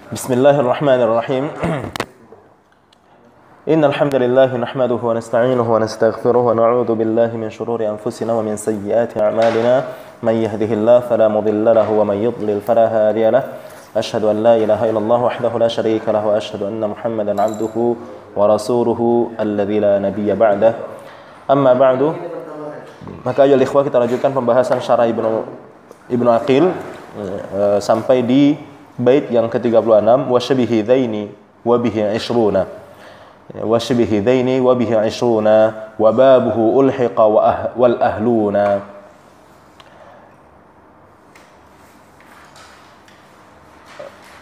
Bismillahirrahmanirrahim. Innal hamdalillah nahmaduhu wa nasta'inuhu wa nastaghfiruh wa na'udzu billahi min shururi anfusina wa min sayyiati a'malina. May yahdihillahu fala mudilla lahu wa may yudlil fala hadiya lahu. Asyhadu an la ilaha illallah wahdahu la syarika lahu wa asyhadu anna Muhammadan 'abduhu wa rasuluhu alladzi la nabiyya ba'dah. Amma ba'du. Maka ayolah ikhwah, kita lanjutkan pembahasan syarah Ibnu Aqil sampai di bait yang ke-36, wasyabihidzaini wa bihi 'ishruna. Wasyabihidzaini wa bihi 'ishruna wa babuhu ulhiqa wal ahluna.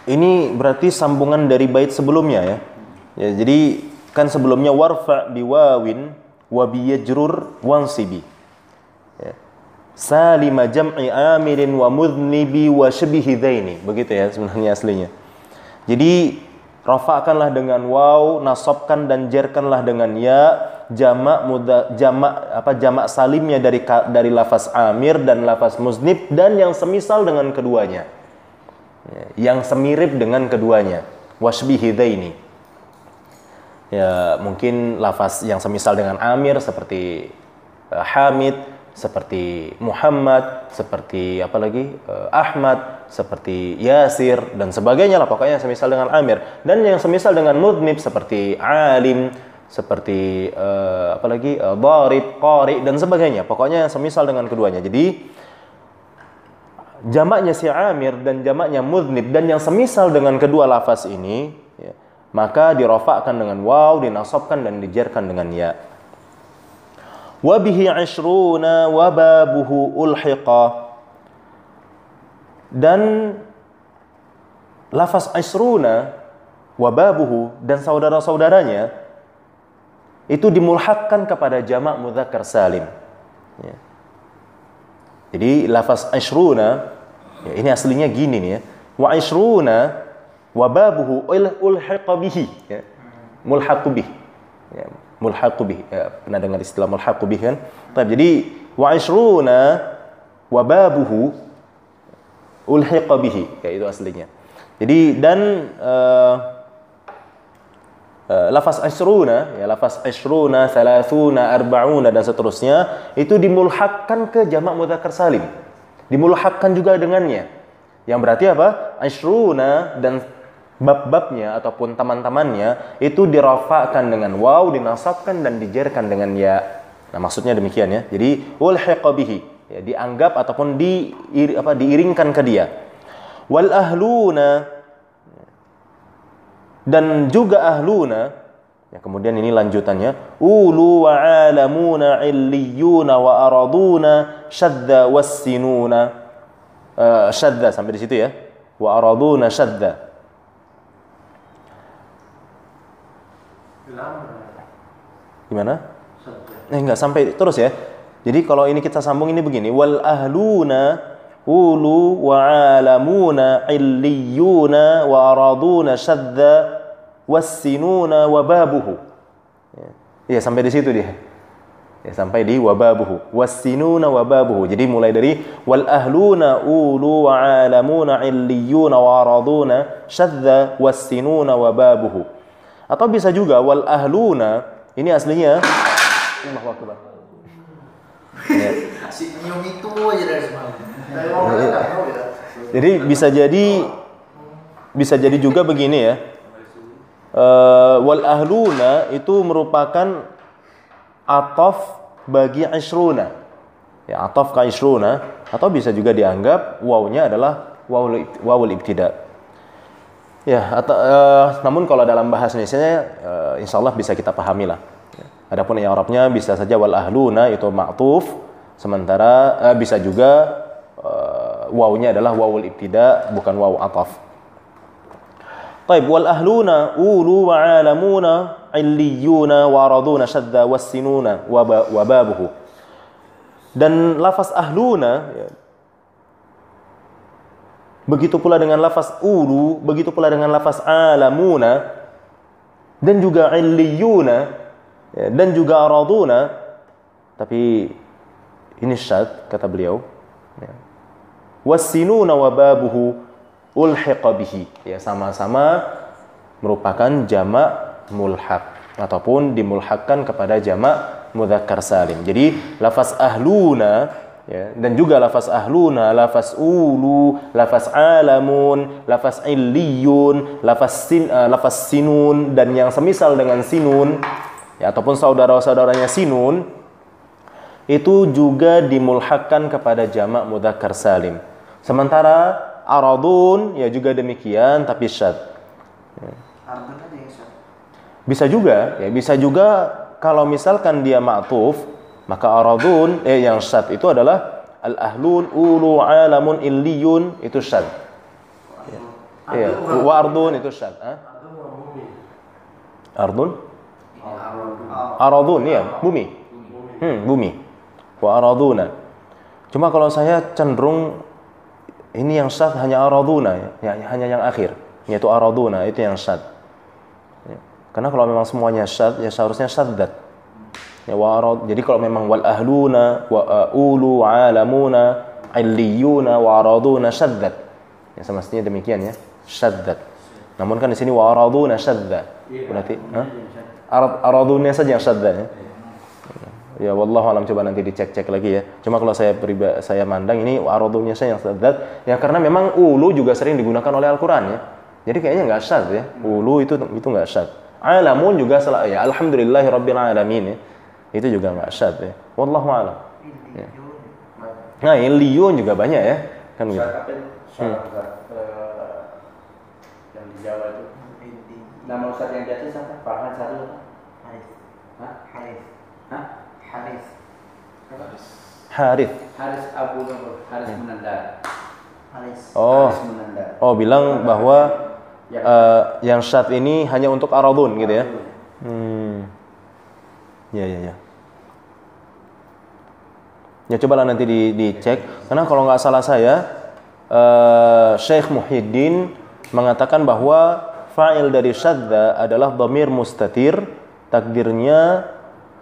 Ini berarti sambungan dari bait sebelumnya ya. Jadi kan sebelumnya warfa biwawin wa biyajrur wansibi. Salima jam'i amirin wa mudhnibi wa syabihidzaini. Begitu ya sebenarnya aslinya. Jadi rafa'kanlah dengan waw, nasabkan dan jerkanlah dengan ya, jamak salimnya dari lafaz amir dan lafaz muznib dan yang semisal dengan keduanya. Yang semirip dengan keduanya. Wasyabihidzaini. Ya, mungkin lafaz yang semisal dengan amir seperti Hamid, seperti Muhammad, seperti apa lagi, Ahmad, seperti Yasir dan sebagainya lah, pokoknya yang semisal dengan Amir. Dan yang semisal dengan mudnib seperti alim, seperti apa lagi, darib, qari dan sebagainya, pokoknya yang semisal dengan keduanya. Jadi jamaknya si Amir dan jamaknya mudnib dan yang semisal dengan kedua lafaz ini ya, maka dirafa'kan dengan waw, dinasabkan dan dijarkan dengan ya. Wa bihi 'ishruna wa babuhu ulhiqa. Dan lafaz 'ishruna wa babuhu dan saudara-saudaranya itu dimulhaqkan kepada jamak mudzakkar salim ya. Jadi lafaz 'ishruna ya, ini aslinya gini nih ya. Wa 'ishruna wa babuhu ulhiqa bihi ya. Mulhaqu bihi ya. Mulhaqu bih, ya, pernah dengar istilah mulhaqu bih kan? Jadi wa 'ishruna wa babuhu ulhiqa bihi, ya itu aslinya. Jadi dan lafaz 'ishruna, ya lafaz 'ishruna, 30, 40 dan seterusnya itu dimulhaqkan ke jamak mudzakkar salim. Dimulhaqkan juga dengannya. Yang berarti apa? 'ishruna dan bab-babnya ataupun teman-temannya itu dirafa'kan dengan waw, dinasabkan dan dijarkan dengan ya. Nah, maksudnya demikian ya. Jadi ulhiqa bihi, ya, dianggap ataupun diiringkan ke dia. Wal ahluna dan juga ahluna. Ya, kemudian ini lanjutannya, ulu wa alamuna illiyuna wa araduna syadda wassinuna. Syadda sampai di situ ya. Wa araduna syadda. Gimana? Enggak sampai terus ya. Jadi kalau ini kita sambung ini begini, wal ahluna ulu wa alamuna illiyuna wa araduna syadda wassinuna wa babuhu. Ya, sampai di situ dia. Ya, sampai di wababuhu. Wassinuna wa babuhu. Jadi mulai dari wal ahluna ulu wa alamuna illiyuna wa araduna syadda wassinuna wa babuhu. Atau bisa juga wal ahluna, ini aslinya Allahu Akbar. Ya. Si nyium itu aja dari semalam. Jadi bisa jadi juga begini ya. Wal ahluna itu merupakan ataf bagi 'ishruna. Ya, ataf ka 'ishruna atau bisa juga dianggap wawnya adalah wawul ibtida. Ya, namun kalau dalam bahasa Indonesia insyaallah bisa kita pahami lah. Adapun yang Arabnya bisa saja wal ahluna itu ma'tuf, sementara bisa juga wawnya adalah wawul ibtida bukan waw ataf. Baik, wal ahluna ulu wa alamuna illiyuna wa araduna syadda wassinuna wa babuhu. Dan lafaz ahluna ya, begitu pula dengan lafaz ulu, begitu pula dengan lafaz alamuna dan juga illiyuna ya, dan juga araduna. Tapi ini syad kata beliau ya. Wassinuna wa babuhu ulhiqa bihi. Ya, sama-sama merupakan jamak mulhaq ataupun dimulhaqkan kepada jamak mudzakkar salim. Jadi lafaz ahluna, ya, dan juga lafaz ahluna, lafaz ulu, lafaz alamun, lafaz illiyun, lafaz sinun dan yang semisal dengan sinun, ya, ataupun saudara-saudaranya sinun, itu juga dimulhaqkan kepada jamak mudzakkar salim. Sementara aradun ya juga demikian tapi syadz. Ardun aja yang syad. Bisa juga kalau misalkan dia ma'tuf, maka aradun yang syadz itu adalah al-ahlun, ulu, alamun, illiyun, itu syadz. Ya. Wa ardun itu syadz. Ardun? Aradun, ya, bumi. Bumi. Wa araduna. Cuma kalau saya cenderung ini yang syadz hanya araduna, ya, hanya yang akhir, yaitu araduna, itu yang syadz. Ya. Karena kalau memang semuanya syadz, ya seharusnya syaddat. Ya, jadi kalau memang wal ahluna, wa ulu, alamuna, illiyuna, wa araduna syaddat. Ya semestinya demikian ya, syaddat. Namun kan di sini wa araduna syadda. Berarti araduna saja yang syadda ya. Ya wallahu alam, coba nanti dicek-cek lagi ya. Cuma kalau saya mandang ini aradunnya saya yang syaddat ya, karena memang ulu juga sering digunakan oleh Al-Qur'an ya. Jadi kayaknya enggak syadz ya. Ulu itu enggak syadz. Alamun juga ya alhamdulillahirabbil alamin ya. Itu juga enggak syadz ya. Wallahu alam. Ya. Nah, illiyun juga banyak ya. Kan gitu. Yang di Jawa itu. Nama ustaz yang biasa siapa? Farhan satu. Haris. Hah? Haris. Hah? Haris. Harith. Haris Abu Nur, Haris Munandar. Haris. Oh. Haris Munandar. Oh, bilang bahwa yang syadz ini hanya untuk aradun gitu ya. Ya. Ya cobalah nanti dicek. Karena kalau nggak salah saya, Syekh Muhyiddin mengatakan bahwa fa'il dari syadza adalah dhamir mustatir, takdirnya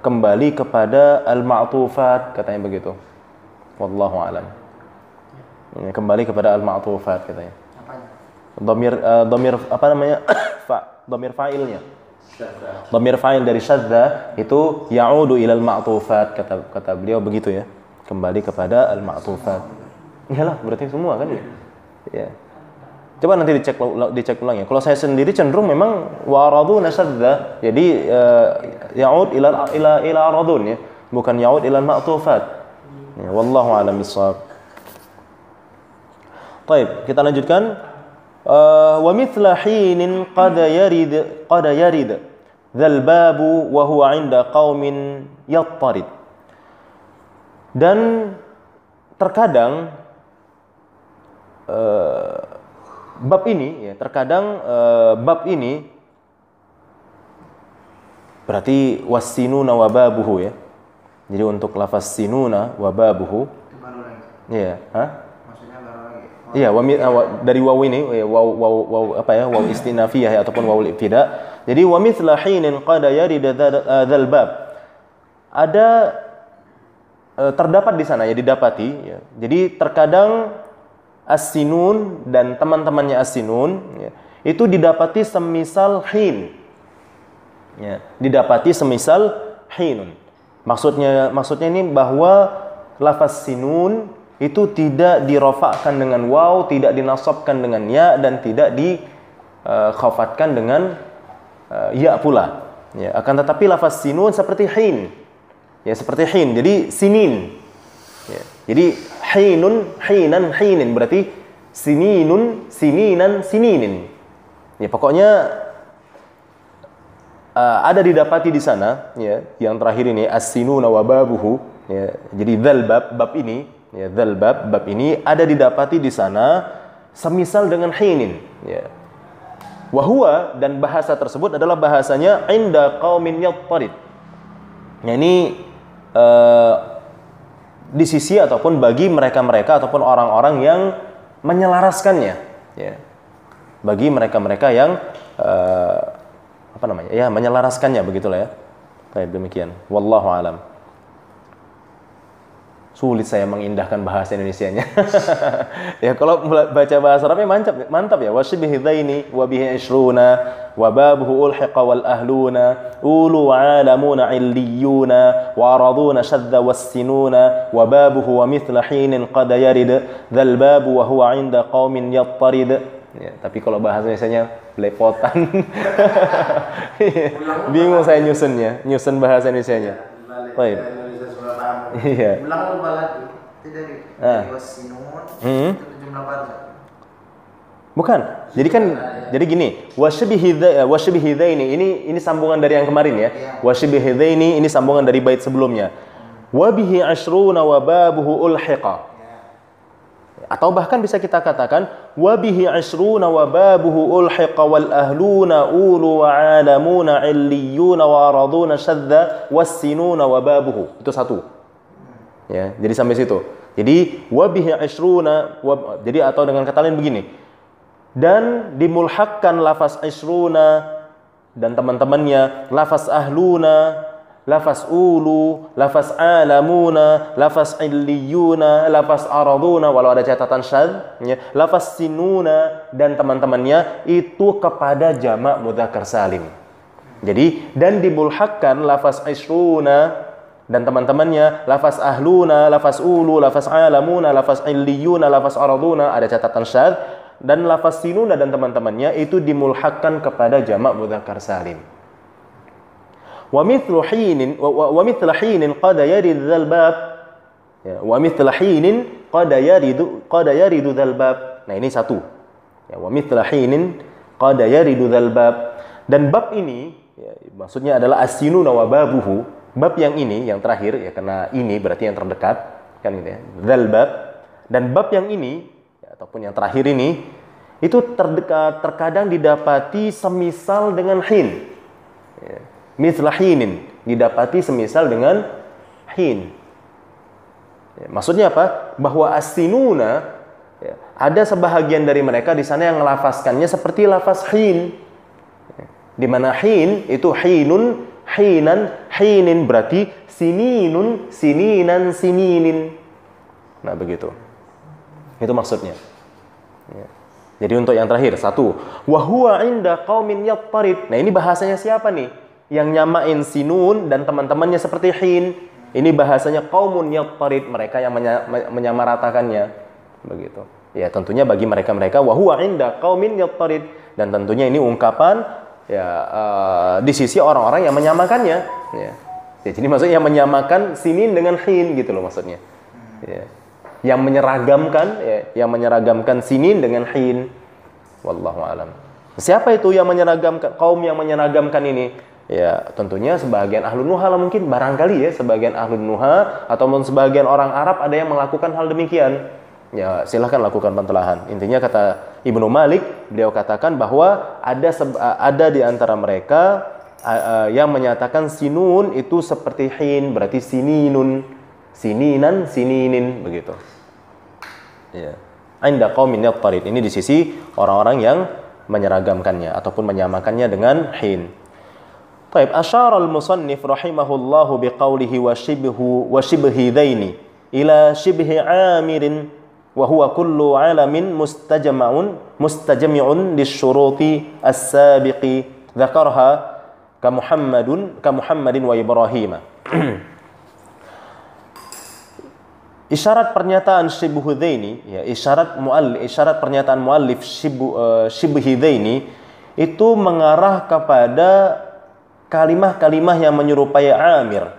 kembali kepada al-ma'tufat, katanya begitu. Wallahu a'lam. Kembali kepada al-ma'tufat katanya. Dhamir apa namanya? Dhamir fa'ilnya. Dhamir fa'il dari syadza itu ya'udu ilal ma'tufat, kata beliau begitu ya. Kembali kepada al-ma'tufat. Iyalah, berarti semua kan ya. Coba nanti dicek ulang ya. Kalau saya sendiri cenderung memang waraduna syadza. Jadi ya'ud ila aradun ya, bukan ya'ud ila al-ma'tufat. Ya, wallahu a'lam bissawab. Baik, kita lanjutkan. Wa mithla hinin qad yarid dzal babu wa huwa 'inda qaumin yattarid. Dan terkadang bab ini ya, terkadang bab ini berarti wasinuna wa babuhu ya. Jadi untuk lafaz sinuna wa babuhu Itu baru lagi. iya, Maksudnya baru lagi. iya, dari waw ini waw apa ya, waw istinafiyah ya, ataupun waw ibtida. Jadi wa mithla hinin qad yarid dzal bab. Ada terdapat di sana ya, didapati ya. Jadi terkadang as-sinun dan teman-temannya as-sinun ya, itu didapati semisal hin. Ya, didapati semisal hinun. Maksudnya ini bahwa lafaz sinun itu tidak dirofakkan dengan waw, tidak dinasabkan dengan ya, dan tidak dikhafatkan dengan ya pula. Ya, akan tetapi lafaz sinun seperti hin. Ya, seperti hin. Jadi sinin. Ya, jadi hinun, hinan, hinin berarti sininun, sininan, sininin. Ya, pokoknya ada didapati di sana ya, yang terakhir ini as-sinuna wa babuhu ya. Jadi dzal bab ini ya, dzal bab ini ada didapati di sana semisal dengan hinin ya. Wa huwa, dan bahasa tersebut adalah bahasanya inda qaumin yattarid. Ya, ini di sisi ataupun bagi mereka-mereka ataupun orang-orang yang menyelaraskannya ya. Bagi mereka-mereka yang apa namanya? Ya, menyelaraskannya begitulah ya. Baik, demikian. Wallahu alam. Sulit saya mengindahkan bahasa Indonesianya. Ya kalau baca bahasa Arabnya mantap ya. Wasyibhi dzaini wa bihi ishruna wa babuhu ulhiqa wal ahluna ulu alamuna illiyuna wa araduna shadda wassinuna wa babuhu wa mithla hinin qad yarid dzal babu wa huwa 'inda qaumin yattarid. Ya, tapi kalau bahasa Indonesianya belepotan. Bingung saya nyusun bahasa Indonesianya. Baik. Iya. Ulang lupa lagi. Itu dari wasinun. Itu jumlah baca. Bukan. Jadi gini, wasyibhi dzaini ini sambungan dari yang kemarin ya. Wasyibhi dzaini ini sambungan dari bait sebelumnya. Wa bihi ashruna wa babuhu ulhiqa. Atau bahkan bisa kita katakan wa bihi ashruna wa babuhu ulhiqa wal ahluna ulu wa alamuna illiyuna wa araduna shadda wassinuna wa babuhu. Itu satu. Ya, jadi sampai situ. Jadi wa bihi ashruna jadi atau dengan kata lain begini. Dan dimulhakkan lafaz ashruna dan teman-temannya, lafaz ahluna, lafaz ulu, lafaz alamuna, lafaz illiyuna, lafaz araduna, walau ada catatan syadz, ya, lafaz sinuna dan teman-temannya itu kepada jamak mudzakkar salim. Jadi dan dimulhakkan lafaz ishruna dan teman-temannya, lafaz ahluna, lafaz ulu, lafaz alamuna, lafaz illiyuna, lafaz araduna, ada catatan syadz, dan lafaz sinuna dan teman-temannya itu dimulhakkan kepada jamak mudzakkar salim. Wa mithlu hinin qad yarid dzal bab. Ya, wa mithlu hinin qad yaridu dzal bab. Nah, ini satu. Ya, wa mithlu hinin qad yaridu dzal bab. Dan bab ini ya, maksudnya adalah as-sinuna wa babuhu. Bab yang ini yang terakhir ya, karena ini berarti yang terdekat kan gitu ya. Dzal bab. Dan bab yang ini ya, ataupun yang terakhir ini itu terkadang didapati semisal dengan hin. Ya. Mithla hinin didapati semisal dengan hin. Ya, maksudnya apa? Bahwa as-sinuna ya, ada sebahagian dari mereka di sana yang melafazkannya seperti lafaz hin. Ya, di mana hin itu hinun, hinan, hinin berarti sininun, sininan, sininin. Nah, begitu. Itu maksudnya. Ya. Jadi untuk yang terakhir satu, wa huwa 'inda qaumin yattarid. Nah, ini bahasanya siapa nih? Yang nyamain sinun dan teman-temannya seperti hin. Ini bahasanya qaumun yattarid, mereka yang menyamaratakannya. Begitu. Ya, tentunya bagi mereka-mereka wa huwa 'inda qaumin yattarid, dan tentunya ini ungkapan ya di sisi orang-orang yang menyamakannya, ya. Ya, jadi maksudnya yang menyamakan sinin dengan hin gitu loh maksudnya. Ya. Yang menyeragamkan sinin dengan hin. Wallahu alam. Siapa itu yang menyeragamkan, kaum yang menyeragamkan ini? Ya, tentunya sebagian ahlun nuha lah mungkin, barangkali ya, sebagian ahlun nuha ataupun sebagian orang Arab ada yang melakukan hal demikian. Ya, silahkan lakukan pentelahan. Intinya kata Ibnu Malik, beliau katakan bahwa ada di antara mereka yang menyatakan sinun itu seperti hin, berarti sininun, sininan, sininin, begitu. Ya. Inda qaumin yattarid. Ini di sisi orang-orang yang menyeragamkannya ataupun menyamakannya dengan hin. Baik, asyara al-musannif rahimahullahu biqaulihi wa shibhi dzaini ila shibhi amirin wa huwa kullu alamin mustajami'un lisyuruti as-sabiqi dzakarha ka Muhammadin wa Ibrahim. Isyarat pernyataan shibhu dzaini, ya, isyarat pernyataan muallif shibhi dzaini itu mengarah kepada kalimah-kalimah yang menyerupai Amir,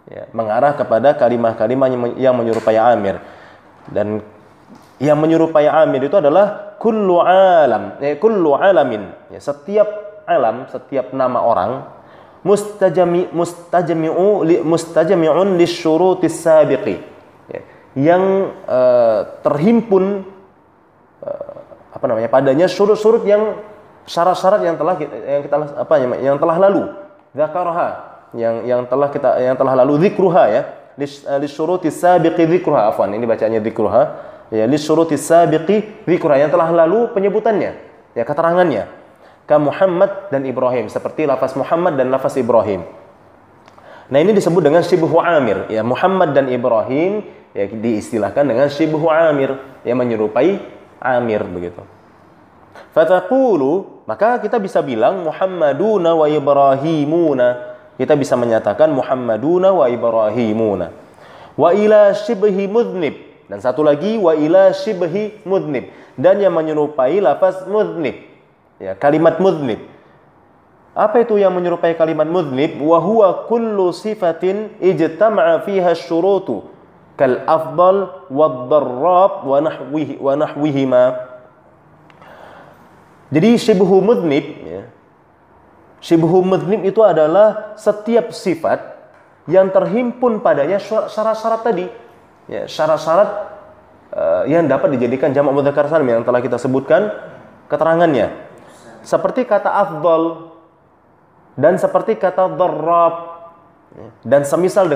ya, mengarah kepada kalimah-kalimah yang menyerupai Amir. Dan yang menyerupai Amir itu adalah kullu alamin, ya, setiap alam, setiap nama orang mustajami'un lisyurutis sabiqi, ya, yang terhimpun padanya surut-surut yang syarat-syarat yang telah lalu. Dzakarha yang telah lalu, dzikruha ya, lisyurutis sabiqi dzikruha, afwan ini bacanya dzikruha ya, lisyurutis sabiqi dzikruha, yang telah lalu penyebutannya, ya, keterangannya, ka Muhammad dan Ibrahim, seperti lafaz Muhammad dan lafaz Ibrahim. Nah, ini disebut dengan syibhu amir. Ya, Muhammad dan Ibrahim ya diistilahkan dengan syibhu amir, yang menyerupai Amir begitu. Fataqulu, maka kita bisa bilang Muhammaduna wa Ibrahimuna. Kita bisa menyatakan Muhammaduna wa Ibrahimuna. Wa ila shibhi mudnib. Dan satu lagi wa ila shibhi mudnib. Dan yang menyerupai lafaz mudnib. Ya, kalimat mudnib. Apa itu yang menyerupai kalimat mudnib? Wa huwa kullu sifatin ijtama'a fiha syurutu kal afdal wad darrab wa nahwihima. Jadi syibhu mudnib ya. Syibhu mudnib itu adalah setiap sifat yang terhimpun padanya syarat-syarat tadi. Ya, syarat-syarat yang dapat dijadikan jamak mudzakkar salim yang telah kita sebutkan keterangannya. Seperti kata afdal dan seperti kata darrab dan semisal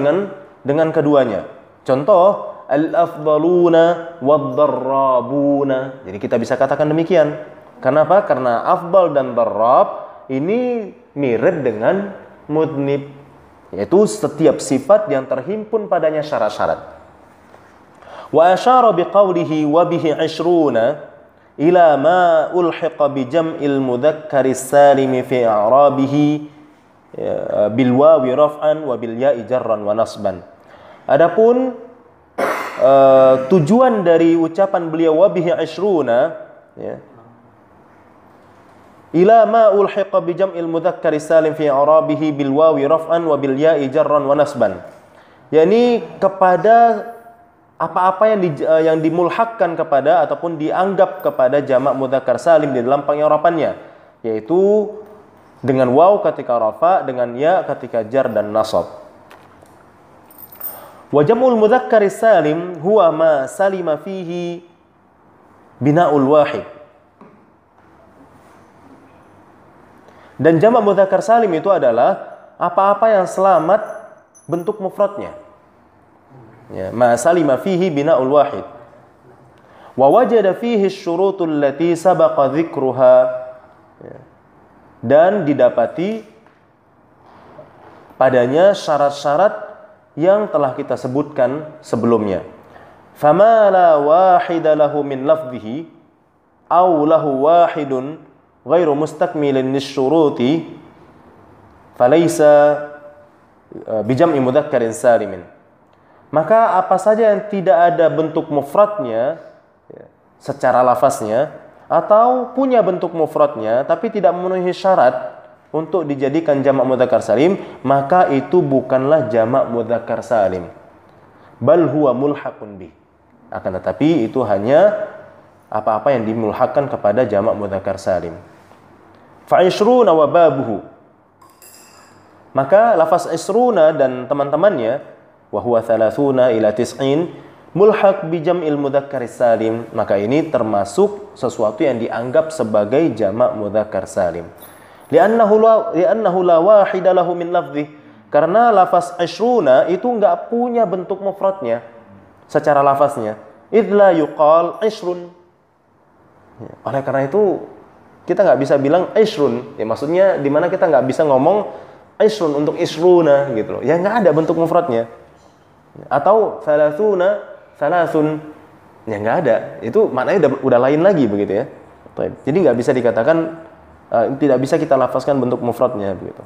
dengan keduanya. Contoh al-afdaluna wad-darrabuna. Jadi kita bisa katakan demikian. Kenapa? Karena afdal dan darrab ini mirip dengan mudnib, yaitu setiap sifat yang terhimpun padanya syarat-syarat. Wa asyara biqaulihi wa bihi 'ishruna ila ma ulhiqa bi jam'il mudzakkari salimi fi i'rabihi bil wawi raf'an wa bil ya'i jarran wa nasban. Adapun tujuan dari ucapan beliau wa bihi 'ishruna ya, ila ma ulhiqa bi jam'il mudzakkari salim fi i'rabihi bil wawi raf'an wa bil ya'i jarran wa nasban. yakni kepada apa-apa yang dimulhakkan kepada ataupun dianggap kepada jamak mudzakkar salim di dalam pengirapannya, yaitu dengan waw ketika rafa, dengan ya ketika jar dan nasab. Wa jam'ul mudzakkar salim huwa ma salima fihi bina'ul wahid. Dan jamak mudzakkar salim itu adalah apa-apa yang selamat bentuk mufradnya. Ya, ma salima fihi bina'ul wahid. Wa wajada fihi syurutul lati sabaqa dzikruha. Ya. Dan didapati padanya syarat-syarat yang telah kita sebutkan sebelumnya. Fama la wahida lahu min lafdhihi aw lahu wahidun ghairu mustakmilin lisyuruti falaysa bijam'i mudzakkarin salimin. Maka apa saja yang tidak ada bentuk mufradnya ya, secara lafaznya atau punya bentuk mufradnya tapi tidak memenuhi syarat untuk dijadikan jamak mudzakkar salim, maka itu bukanlah jamak mudzakkar salim. Bal huwa mulhaqun bih. Akan tetapi itu hanya apa-apa yang dimulhakkan kepada jamak mudzakkar salim. Fa ishruna wa babuhu. Maka lafaz ishruna dan teman-temannya wa huwa 30 ila 90 mulhaq bi jam'il mudzakkar salim, maka ini termasuk sesuatu yang dianggap sebagai jamak mudzakkar salim. Li'annahu la wahida lahu min lafdhi, karena lafaz ishruna itu enggak punya bentuk mufradnya secara lafaznya. Idz la yuqal ishrun. Oleh karena itu kita enggak bisa bilang ishrun, ya maksudnya di mana kita enggak bisa ngomong ishrun untuk ishruna gitu loh. Ya enggak ada bentuk mufradnya. Atau thalathun, ya nggak ada, itu maknanya udah lain lagi begitu ya. Jadi nggak bisa dikatakan, tidak bisa kita lafazkan bentuk mufradnya begitu.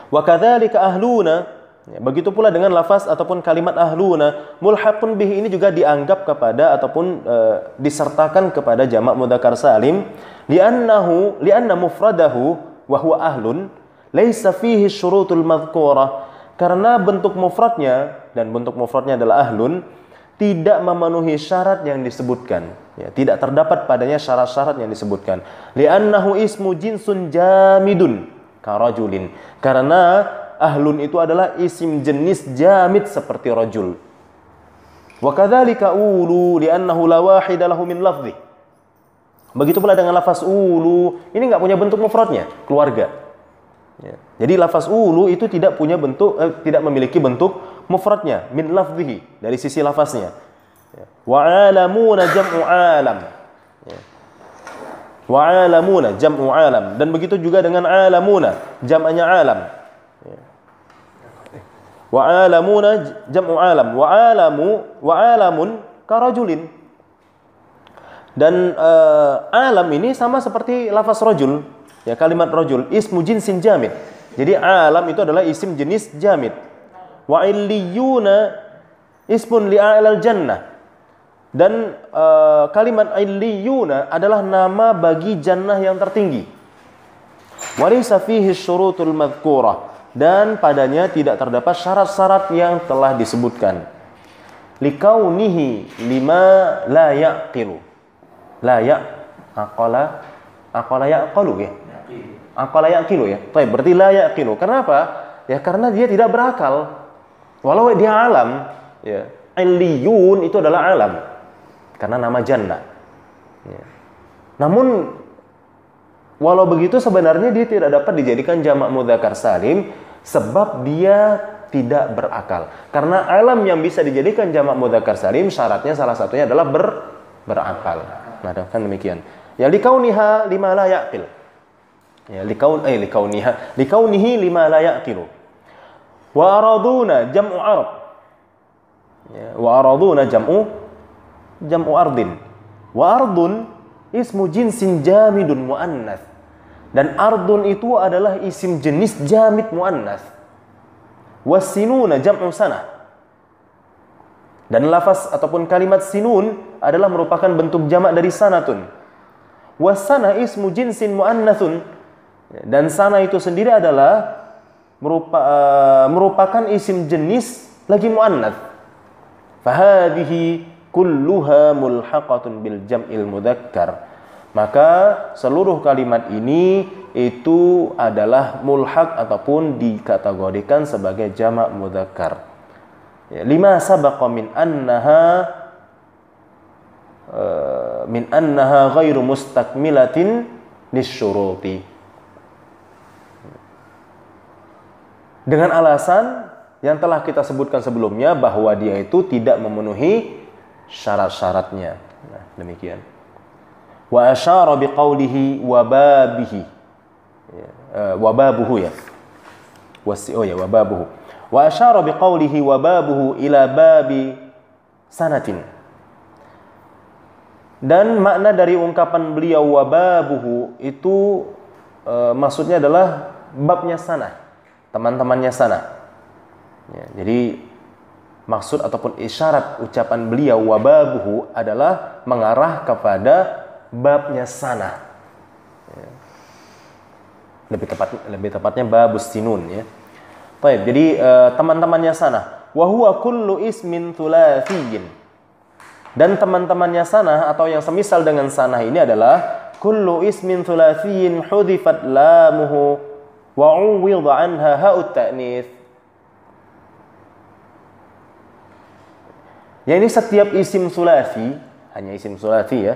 Wa kadzalika ahluna, ya, begitu pula dengan lafaz ataupun kalimat ahluna, mulhaqun bih ini juga dianggap kepada ataupun disertakan kepada jamak mudzakkar salim, li'anna mufradahu wa huwa ahlun laisa fihi syurutul madhkurah. Karena bentuk mufradnya, dan bentuk mufradnya adalah ahlun, tidak memenuhi syarat yang disebutkan. Ya, tidak terdapat padanya syarat-syarat yang disebutkan. Li'annahu ismu jinsun jamidun karajulin. Karena ahlun itu adalah isim jenis jamid seperti rajul. Wa kadzalika ulu li'annahu la wahida lahu min lafdhi. Begitu pula dengan lafaz ulu, ini enggak punya bentuk mufradnya, keluarga. Ya. Jadi lafaz ulu itu tidak punya bentuk, tidak memiliki bentuk mufradnya min lafzihi, dari sisi lafaznya. Ya. Wa alamuna jam'u alam. Ya. Wa alamuna jam'u alam, dan begitu juga dengan alamuna jam'nya alam. Ya. Wa alamuna jam'u alam. Wa alamun karajulin. Dan alam ini sama seperti lafaz rajul, ya, kalimat rajul, ismu jinsin jamid. Jadi alam itu adalah isim jenis jamid. Wa illiyuna ismun li'alal jannah. Dan kalimat illiyuna adalah nama bagi jannah yang tertinggi. Wa laysa fihi syurutul madhkurah. Dan padanya tidak terdapat syarat-syarat yang telah disebutkan. Likaunihi lima la yaqilu. La aqala yaqalu ya. Aqala yaqilu ya. Baik, berarti la yaqilu. Kenapa? Ya karena dia tidak berakal. Walau dia alam, ya. Illiyun itu adalah alam. Karena nama jannah. Ya. Namun walau begitu sebenarnya dia tidak dapat dijadikan jamak mudzakkar salim sebab dia tidak berakal. Karena alam yang bisa dijadikan jamak mudzakkar salim syaratnya salah satunya adalah berakal. Nah, kan demikian. Ya likauniha lima la yaqil. Ya likaunihi lima la yaqilu. Wa araduna jam'u arad. Ya, wa araduna jam'u ardin. Wa ardun ismu jinsin jamidun muannats. Dan ardun itu adalah isim jenis jamid muannats. Wasinuna jam'u sanah. Dan lafaz ataupun kalimat sinun adalah merupakan bentuk jamak dari sanatun. Wasana ismu jinsin muannatsun. Dan sana itu sendiri adalah merupakan isim jenis lagi muannats. Fahadhihi kulluha mulhaqatun bil jam'il mudzakkar. Maka seluruh kalimat ini itu adalah mulhaq ataupun dikategorikan sebagai jamak mudzakkar. Lima sabaqa min annaha ghairu mustakmilatin lisyuruti. Dengan alasan yang telah kita sebutkan sebelumnya bahwa dia itu tidak memenuhi syarat-syaratnya. Nah, demikian. Wa asyara biqaulihi wa babihi. Wa babuhu ya. Wa babuhu. Wa asyara biqaulihi wa babuhu ila babi sanatin. Dan makna dari ungkapan beliau wa babuhu itu maksudnya adalah babnya sana, teman-temannya sana. Ya, jadi maksud ataupun isyarat ucapan beliau wa babuhu adalah mengarah kepada babnya sana. Ya. Lebih tepatnya babus sinun ya. Baik, jadi teman-temannya sana. Wa huwa kullu ismin thulathiyin. Dan teman-temannya sana atau yang semisal dengan sana ini adalah kullu ismin thulathiyin hudhifat lamuhu wa uwidha anha ha'ut ta'nits. Ya, ini setiap isim thulathi, hanya isim thulathi ya.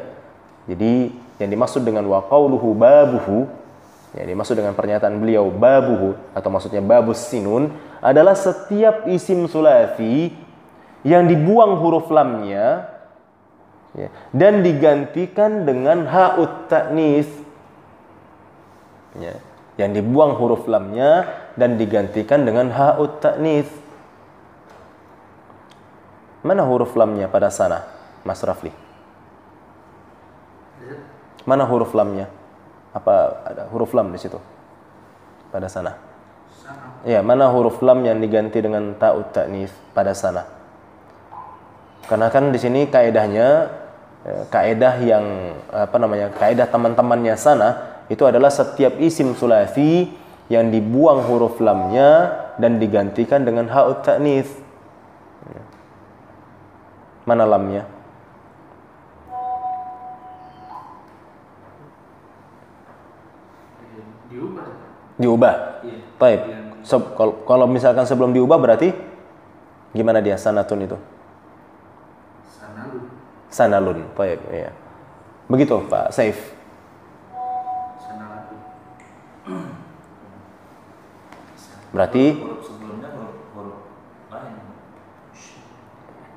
Jadi yang dimaksud dengan wa qauluhu babuhu, yang dimaksud dengan pernyataan beliau babuhu atau maksudnya babus sinun adalah setiap isim thulathi yang dibuang huruf lamnya ya, dan digantikan dengan ha'ut ta'nits ya, yang dibuang huruf lamnya dan digantikan dengan ha'ut ta'nits. Mana huruf lamnya pada sana, Mas Rafli? Mana huruf lamnya? Apa ada huruf lam di situ? Pada sana. Ya, mana huruf lam yang diganti dengan ta'ut ta'nits pada sana? Karena kan di sini kaedahnya kaedah yang kaedah teman-temannya sana itu adalah setiap isim thulathi yang dibuang huruf lamnya dan digantikan dengan ha'ut ta'nits. Mana lamnya? Diubah. Iya. Baik. Kalau misalkan sebelum diubah berarti gimana dia sanatun itu? Sanalun. Baik, ya. Begitu, Pak Saif. Sanalun. Berarti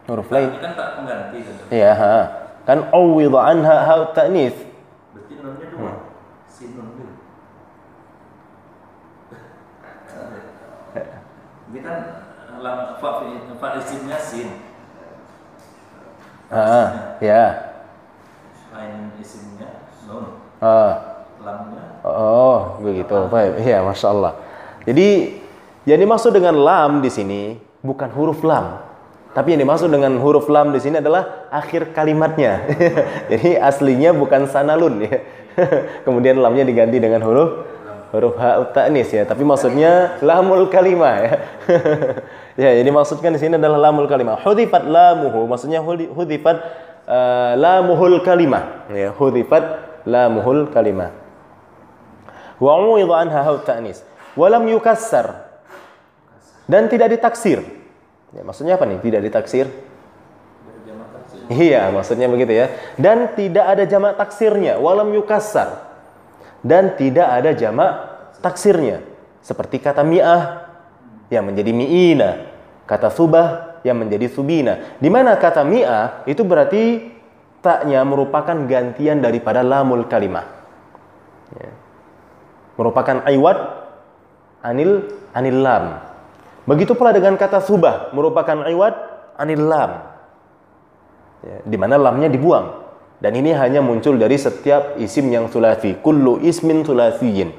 huruf lain. Kan tak pengganti kan? Iya, kan uwidha anha ha'ut ta'nits. Berarti nunnya dua. Sinun dulu. Ini kan fa isimnya sin. Ya. Lain isimnya nun. Lamnya. Oh, begitu. Baik. Iya, Masya Allah. Jadi yang dimaksud dengan lam di sini bukan huruf lam. Tapi yang dimaksud dengan huruf lam di sini adalah akhir kalimatnya. Jadi aslinya bukan sanalun ya. Kemudian lamnya diganti dengan huruf ha'ut ta'nis ya. Tapi maksudnya lamul kalimah ya. Ya, jadi maksudkan di sini adalah lamul kalimah. Hudhifat lamuhu, maksudnya hudhifat lamuhul kalimah. Ya, hudhifat lamuhul kalimah. Wa u'idha anha ha'ut ta'nis. Wa lam yukassar. Dan tidak ditaksir. Ya, maksudnya apa nih? Tidak ditaksir? Iya, maksudnya begitu ya. Dan tidak ada jamak taksirnya, walam yukassar. Dan tidak ada jamak taksirnya. Seperti kata mi'ah yang menjadi mi'ina, kata subah yang menjadi subina. Di mana kata mi'ah itu berarti taknya merupakan gantian daripada lamul kalimah. Ya. Merupakan iwad anil lam. Begitu pula dengan kata subah, merupakan iwad anil lam. Ya, di mana lamnya dibuang. Dan ini hanya muncul dari setiap isim yang sulasi. Kullu ismin sulasiyin.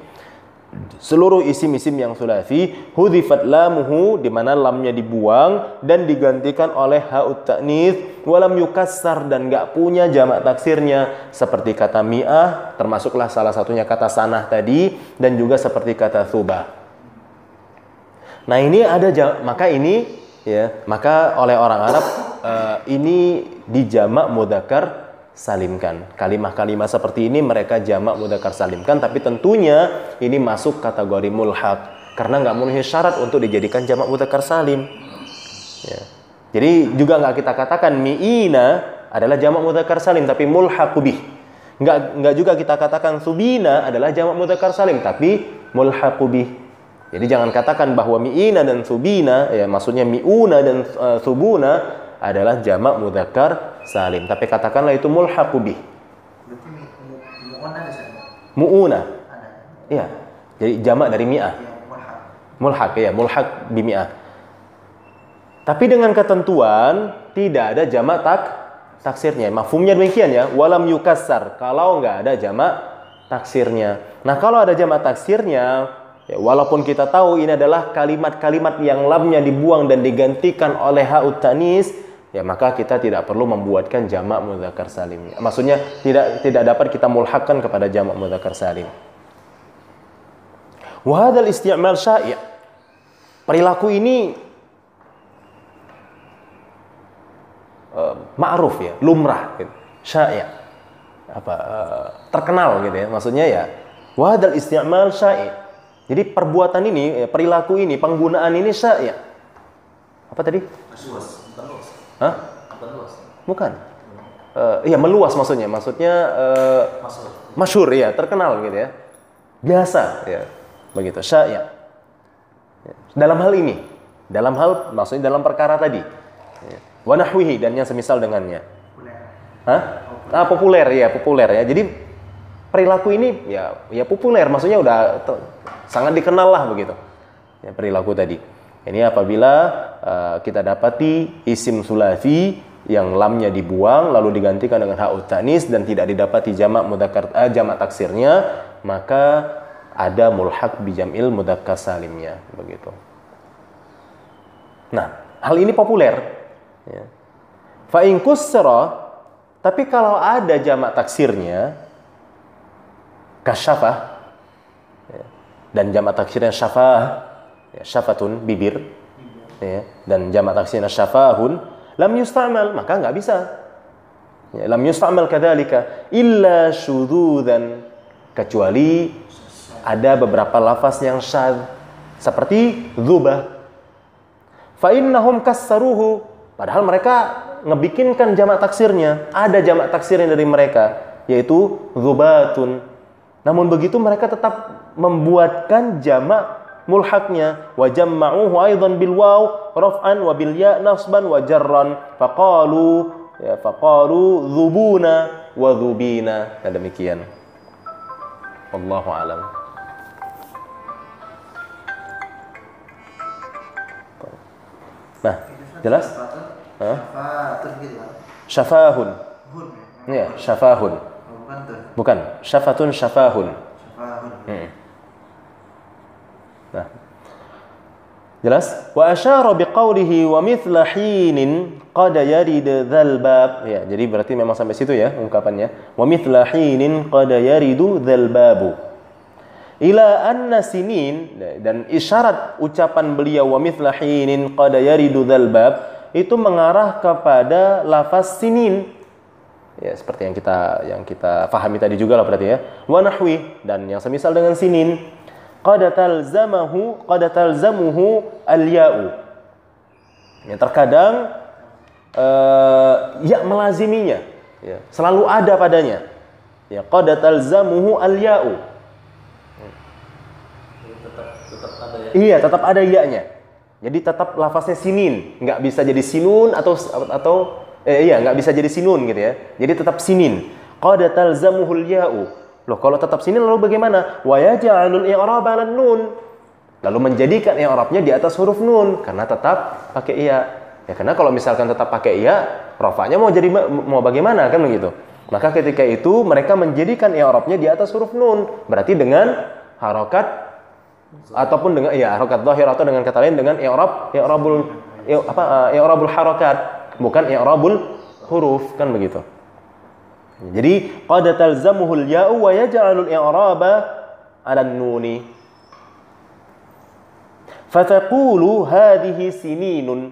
Seluruh isim-isim yang sulasi, hudhifat lamuhu, di mana lamnya dibuang dan digantikan oleh ha'ut ta'nis, walam yukassar, dan enggak punya jamak taksirnya, seperti kata mi'ah, termasuklah salah satunya kata sanah tadi, dan juga seperti kata subah. Nah, ini ada maka ini ya, maka oleh orang Arab ini dijamak mudzakkar salimkan. Kalimah-kalimah seperti ini mereka jamak mudzakkar salimkan, tapi tentunya ini masuk kategori mulhaq karena nggak memenuhi syarat untuk dijadikan jamak mudzakkar salim. Ya. Jadi juga nggak kita katakan mi'ina adalah jamak mudzakkar salim tapi mulhaq bih. Nggak juga kita katakan subina adalah jamak mudzakkar salim tapi mulhaq bih. Jadi jangan katakan bahwa mi'ina dan subina, ya maksudnya mi'una dan subuna adalah jamak mudzakkar salim. Tapi katakanlah itu mulhaqu bih. Berarti mu'una ada sana? Mu'una. Ada. Iya. Jadi jamak dari mi'ah. Ya, mulhaq. Mulhaq ya, mulhaq bi mi'ah. Tapi dengan ketentuan tidak ada jamak taksirnya. Mafhumnya demikian ya, walam yukassar. Kalau nggak ada jamak taksirnya. Nah, kalau ada jamak taksirnya, ya, walaupun kita tahu ini adalah kalimat-kalimat yang lamnya dibuang dan digantikan oleh ha'ut ta'nis, ya maka kita tidak perlu membuatkan jamak mudzakkar salim. Maksudnya tidak dapat kita mulhaqkan kepada jamak mudzakkar salim. Wa hadzal isti'mal syai'. Perilaku ini ma'ruf ya, lumrah gitu. Syai'. Terkenal gitu ya. Maksudnya ya, wa hadzal isti'mal syai'. Jadi perbuatan ini, perilaku ini, penggunaan ini syai'. Apa tadi? Luas, bukan luas. Hah? Bukan luas. Bukan. Iya, meluas maksudnya. Maksudnya masyhur ya, terkenal gitu ya. Biasa ya. Begitu, syai'. Dalam hal ini, maksudnya dalam perkara tadi. Wa nahwihi, dan yang semisal dengannya. Hah? Populer ya. Jadi perilaku ini ya populer, maksudnya udah sangat dikenal lah begitu. Ya, perilaku tadi. Ini apabila kita dapati isim sulasi yang lamnya dibuang lalu digantikan dengan ha'ut ta'nis dan tidak didapati jamak mudzakkar jamak taksirnya, maka ada mulhaq bi jam'il mudzakkar salimnya begitu. Nah, hal ini populer ya. Fa in kussara, tapi kalau ada jamak taksirnya kasyafah ya, dan jamak taksirnya syafah ya, syafatun bibir ya, dan jamak taksirnya syafahun, lam yusta'mal, maka nggak bisa ya, lam yusta'mal kadzalika illa syudzudzan, kecuali ada beberapa lafaz yang syadz seperti dzubah. Fa innahum kassaruhu, padahal mereka ngebikinkan jamak taksirnya, ada jamak taksirnya dari mereka yaitu dzubatun. Namun begitu mereka tetap membuatkan jamak mulhaqnya, wa jamma'uhu aidan bil waw raf'an wa bil ya nasban wa jarran, faqalu dzubuna wa dzubina. Nah, demikian. Wallahu a'lam. Nah, jelas? Syafatun gitu kan. Syafahun. Hun. Iya, syafahun. Bukan tuh. Bukan, syafatun syafahun. Syafahun. Nah. Jelas? Wa asyara biqaulihi wa mithla hinin qad yarid dzal bab. Ya, jadi berarti memang sampai situ ya ungkapannya. Wa mithla hinin qad yaridu dzal babu. Ila anna sinin, dan isyarat ucapan beliau wa mithla hinin qad yaridu dzal bab itu mengarah kepada lafaz sinin. Ya, seperti yang kita pahami tadi juga lah berarti ya. Wa nahwi, dan yang semisal dengan sinin. Qad talzamuhu al-ya'u. Ya, terkadang ya melaziminya, ya, selalu ada padanya. Ya, qad talzamuhu al-ya'u. Tetap ada ya. Iya, tetap ada ya-nya. Jadi tetap lafaznya sinin, nggak bisa jadi sinun atau nggak bisa jadi sinun gitu ya. Jadi tetap sinin. Qad talzamuhu al-ya'u. Loh, kalau tetap sini lalu bagaimana? Wa yaj'alul i'rab 'alan nun. Lalu menjadikan i'rabnya di atas huruf nun karena tetap pakai iya. Ya, karena kalau misalkan tetap pakai iya, rafa'nya mau bagaimana kan begitu. Maka ketika itu mereka menjadikan i'rabnya di atas huruf nun. Berarti dengan harokat ataupun dengan harokat zahir atau dengan kata lain dengan i'rabul harakat, bukan i'rabul huruf kan begitu. Jadi qad talzamuhu al-ya'u wa yaj'alul i'raba 'ala an-nuni. Fataqulu hadhihi sininun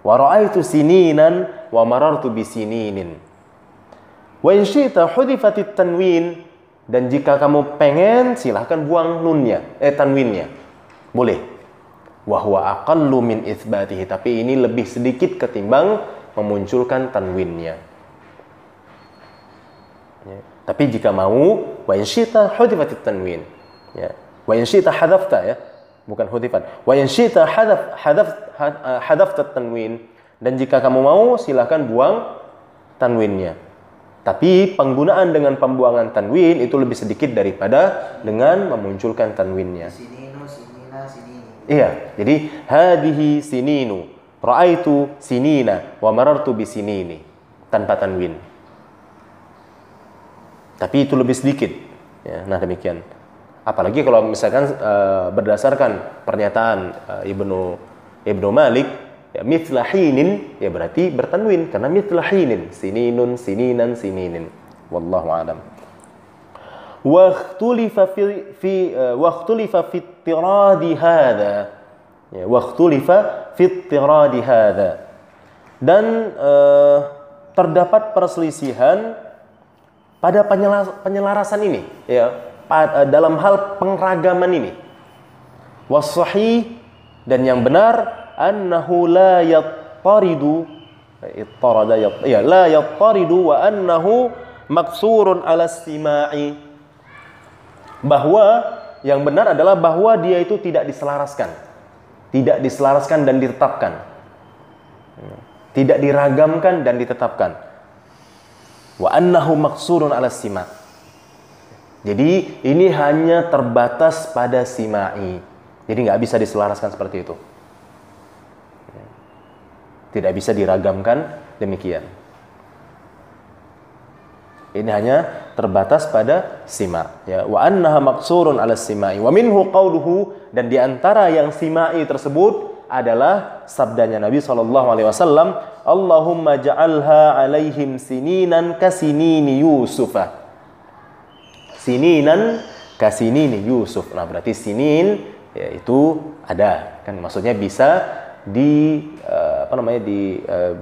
wa ra'aytu sininan wa marartu bi sininin. Wa in syi'ta hudhifatit tanwin, dan jika kamu pengen silahkan buang tanwinnya. Boleh. Wa huwa aqallu min itsbatihi, tapi ini lebih sedikit ketimbang memunculkan tanwinnya. Ya. Tapi jika mau, wa in syi'ta hudhifatit tanwin. Ya. Wa in syi'ta hadafta, ya, bukan hudhifat. Wa in syi'ta hadaftat tanwin, dan jika kamu mau silahkan buang tanwinnya. Tapi penggunaan dengan pembuangan tanwin itu lebih sedikit daripada dengan memunculkan tanwinnya. Sininu, sinina, sinini. Iya, jadi hadhihi sininu, ra'aitu sinina wa marartu bi sinini, tanpa tanwin. Tapi itu lebih sedikit. Ya, nah demikian. Apalagi kalau misalkan berdasarkan pernyataan Ibnu Malik, ya, mithla hinin, ya berarti bertanwin karena mithla hinin, sininun, sininan, sininin. Wallahu a'lam. Wa ikhtulifa fi ittiradi hadha. Ya, wa ikhtulifa fi ittiradi hadha. Dan terdapat perselisihan pada penyelarasan ini, ya, dalam hal pengeragaman ini. Was-sahih, dan yang benar, annahu la yattaridu la yattaridu wa annahu maksurun 'ala istima'i. Bahwa yang benar adalah bahwa dia itu tidak diselaraskan. Tidak diselaraskan dan ditetapkan. Tidak diragamkan dan ditetapkan. Wa annahu maksurun 'ala sima'. Jadi ini hanya terbatas pada sima'i. Jadi nggak bisa diselaraskan seperti itu. Tidak bisa diragamkan demikian. Ini hanya terbatas pada sima'. Ya, wa annaha maksurun 'ala sima'i. Wa minhu qauluhu, dan di antara yang sima'i tersebut adalah sabdanya Nabi SAW, Allahumma ja'alha alaihim sininan kasinini Yusufa. Sininan kasinini Yusuf. Nah, berarti sinin, ya, itu ada kan, maksudnya bisa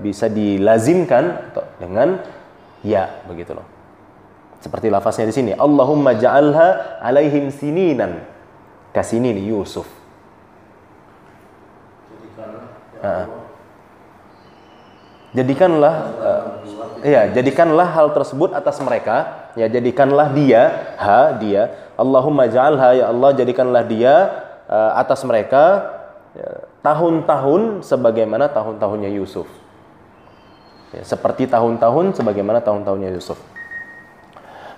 bisa dilazimkan dengan ya, begitu loh. Seperti lafaznya di sini, Allahumma ja'alha alaihim sininan kasinini Yusuf. Jadikanlah hal tersebut atas mereka, ya, jadikanlah dia Allahumma ja'alha, ya Allah, jadikanlah dia atas mereka, ya, tahun-tahun sebagaimana tahun-tahunnya Yusuf, ya, seperti tahun-tahun sebagaimana tahun-tahunnya Yusuf.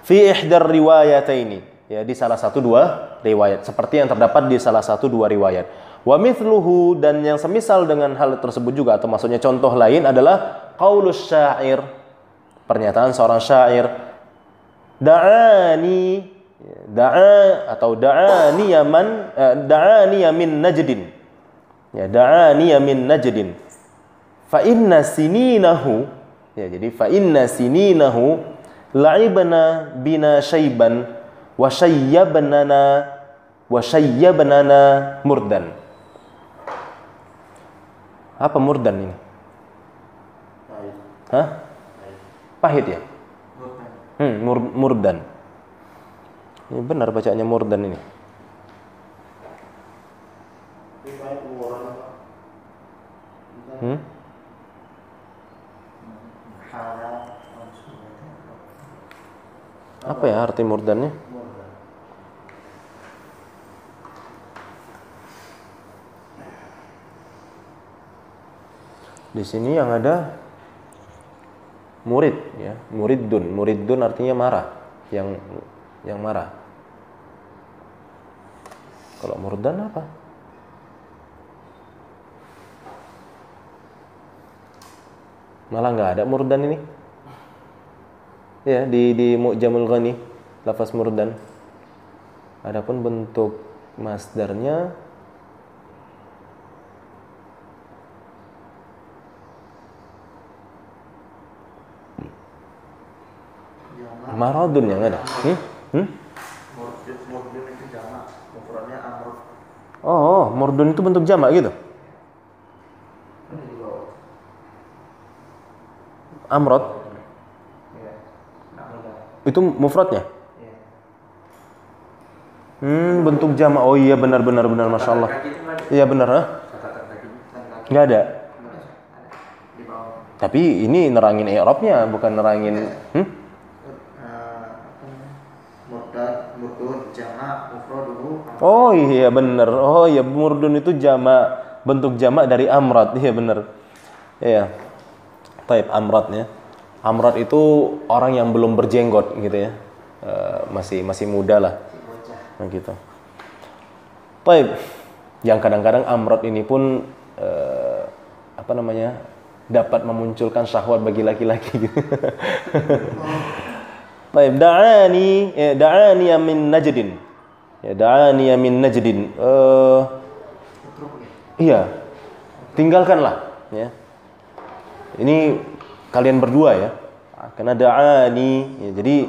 Fi ihdar riwayataini, ya di salah satu dua riwayat, seperti yang terdapat di salah satu dua riwayat. Wa mithluhu, dan yang semisal dengan hal tersebut juga, atau maksudnya contoh lain adalah qaulus syair, pernyataan seorang syair, da'ani, da'a atau da'ani min najdin, ya da'ani min najdin, fa inna sininahu, ya jadi fa inna sininahu la'ibna bina syaiban wa syayyabnana murdan. Apa murdan ini? Hah? Pahit ya? Murdan. Ini benar bacaannya murdan ini. Apa ya arti murdannya? Di sini yang ada murid, ya, muridun artinya marah, yang marah. Kalau murdan apa? Malah nggak ada murdan ini. Ya, di Mu'jamul Ghani lafaz murdan. Adapun bentuk masdarnya maradun yang ada. Murdun itu jamak, ukurannya amrud. Oh, murdun itu bentuk jamak gitu. Amrod. Iya. Itu mufradnya? Bentuk jamak. Oh iya benar Masya Allah. Iya benar, ha? Nggak ada. Di bawah. Tapi ini nerangin i'rabnya, bukan nerangin Murdun jamak mufraduhu. Oh iya benar. Oh iya, murdun itu jamak, bentuk jamak dari amrad. Iya benar. Iya. Taib amrad ya. Amrad itu orang yang belum berjenggot gitu ya. Masih muda lah. Nah, gitu. Taib. Yang kadang-kadang amrad ini pun dapat memunculkan syahwat bagi laki-laki gitu. Baik, da'ani min najdin. Ya, da'ani min najdin. Iya. Tinggalkanlah, ya. Ini kalian berdua ya. Karena da'ani, ya, jadi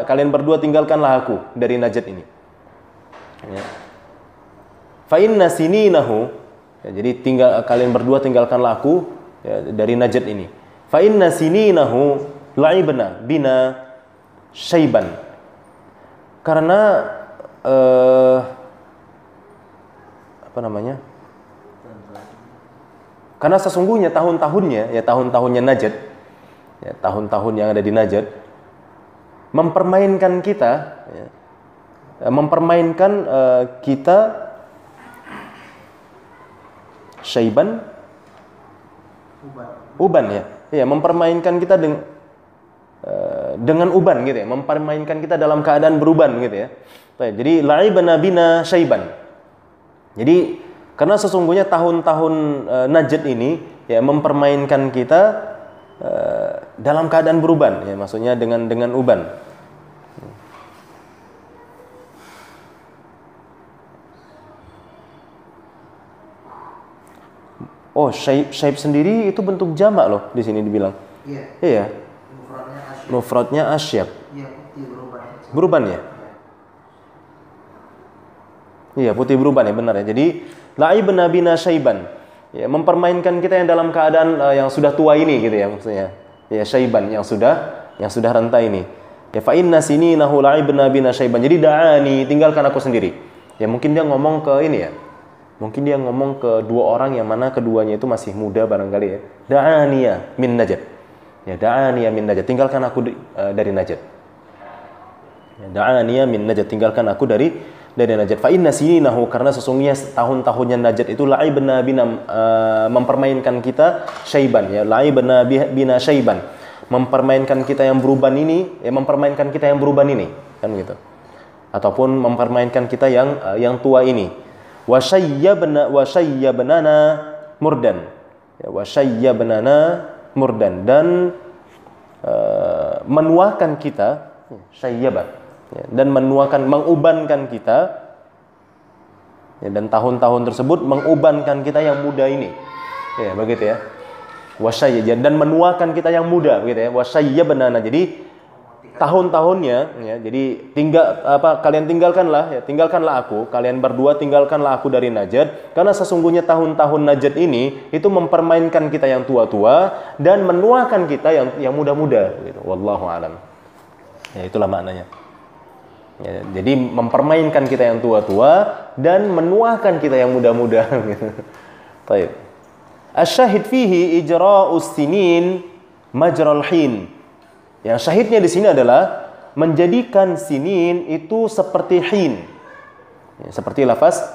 kalian berdua tinggalkanlah aku dari Najd ini. Ya. Fa inna sininahu, ya, jadi kalian berdua tinggalkanlah aku, ya, dari Najd ini. Fa inna sininahu la'ibna bina syaiban. Karena karena sesungguhnya tahun-tahunnya Najd, ya, tahun-tahun yang ada di Najd mempermainkan kita, ya, kita syaiban, uban ya. Ya, mempermainkan kita dengan uban gitu ya, mempermainkan kita dalam keadaan beruban gitu ya. Jadi la'ibna bina syaiban. Jadi karena sesungguhnya tahun-tahun Najd ini ya mempermainkan kita dalam keadaan beruban ya, maksudnya dengan uban. Oh, syaib sendiri itu bentuk jamak loh di sini dibilang. Iya. Iya. Mufradnya Mufradnya asyab. iya, putih beruban. Beruban ya? Iya, putih beruban ya, benar ya. Jadi la'ibna bina syaiban. Ya, mempermainkan kita yang dalam keadaan yang sudah tua ini gitu ya maksudnya. Ya, syaiban yang sudah renta ini. Ya, fa inna sininahu la'ibna bina syaiban. Jadi da'ani, tinggalkan aku sendiri. Ya, mungkin dia ngomong ke ini ya. Mungkin dia ngomong ke dua orang yang mana keduanya itu masih muda barangkali ya. Da'aniya min Najd. Ya, da'aniya min Najd. Tinggalkan aku dari Najd. Ya, da'aniya min Najd. Tinggalkan aku dari Najd. Fa inna sininahu, karena sesungguhnya tahun-tahunnya Najd itu la'ibna bina, mempermainkan kita syaiban ya. La'ibna bina syaiban. Mempermainkan kita yang beruban ini, ya, mempermainkan kita yang beruban ini. kan gitu. Ataupun mempermainkan kita yang tua ini. Wasyayyabnana murdan. Ya, wasyayyabnana murdan, dan menuakan kita, syayyaba, ya, dan mengubankan kita, ya, dan tahun-tahun tersebut mengubankan kita yang muda ini, ya begitu ya. Wasyayyab, dan menuakan kita yang muda, begitu ya. Wasyayyabnana, jadi tahun-tahunnya, ya, jadi kalian tinggalkanlah aku, kalian berdua tinggalkanlah aku dari Najd, karena sesungguhnya tahun-tahun Najd ini itu mempermainkan kita yang tua-tua dan menuakan kita yang muda-muda, gitu. Wallahu alam. Ya, itulah maknanya. Ya, jadi mempermainkan kita yang tua-tua dan menuakan kita yang muda-muda, gitu. Baik. Asyahid fihi ijra'us sinin majral hin. Yang syahidnya di sini adalah menjadikan sinin itu seperti hin. Ya, seperti lafaz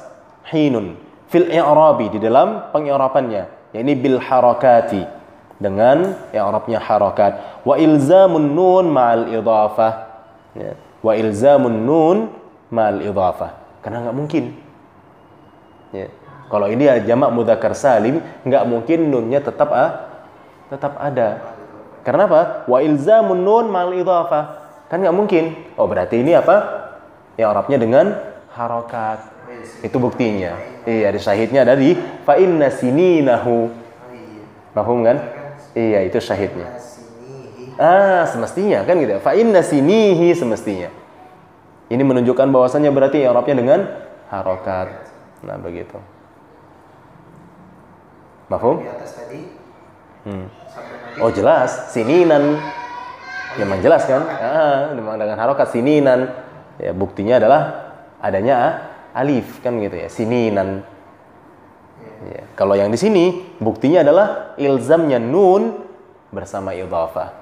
hinun fil i'rabi, di dalam pengi'rabannya, yakni bil harakati, dengan i'rabnya harakat, wa ilzamun nun ma'al idhafah. Ya, wa ilzamun nun ma'al idhafah. Karena enggak mungkin. Ya. Kalau ini jamak mudzakkar salim, enggak mungkin nunnya tetap ada. Karena apa? Wa ilzamun nun ma'al idhafah. Kan enggak mungkin. Oh, berarti ini apa? Ya, i'rabnya dengan harakat. Itu buktinya. Iya, di syahidnya ada di fa inna sininahu. Paham kan? Iya, itu syahidnya. Semestinya kan gitu. Fa inna sinihi, semestinya. Ini menunjukkan bahwasannya berarti i'rabnya dengan harakat. Nah, begitu. Mafhum? Di atas tadi. Oh, jelas, sininan. Memang jelas kan? Memang dengan harokat sininan. Ya, buktinya adalah adanya alif kan gitu ya, sininan. Ya, kalau yang di sini buktinya adalah ilzamnya nun bersama idhafah.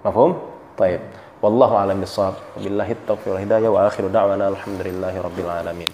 Mafhum? Baik. Wallahu a'lam bishawab. Wabillahi taufiq wal hidayah wa akhiru da'wana alhamdulillahi rabbil alamin.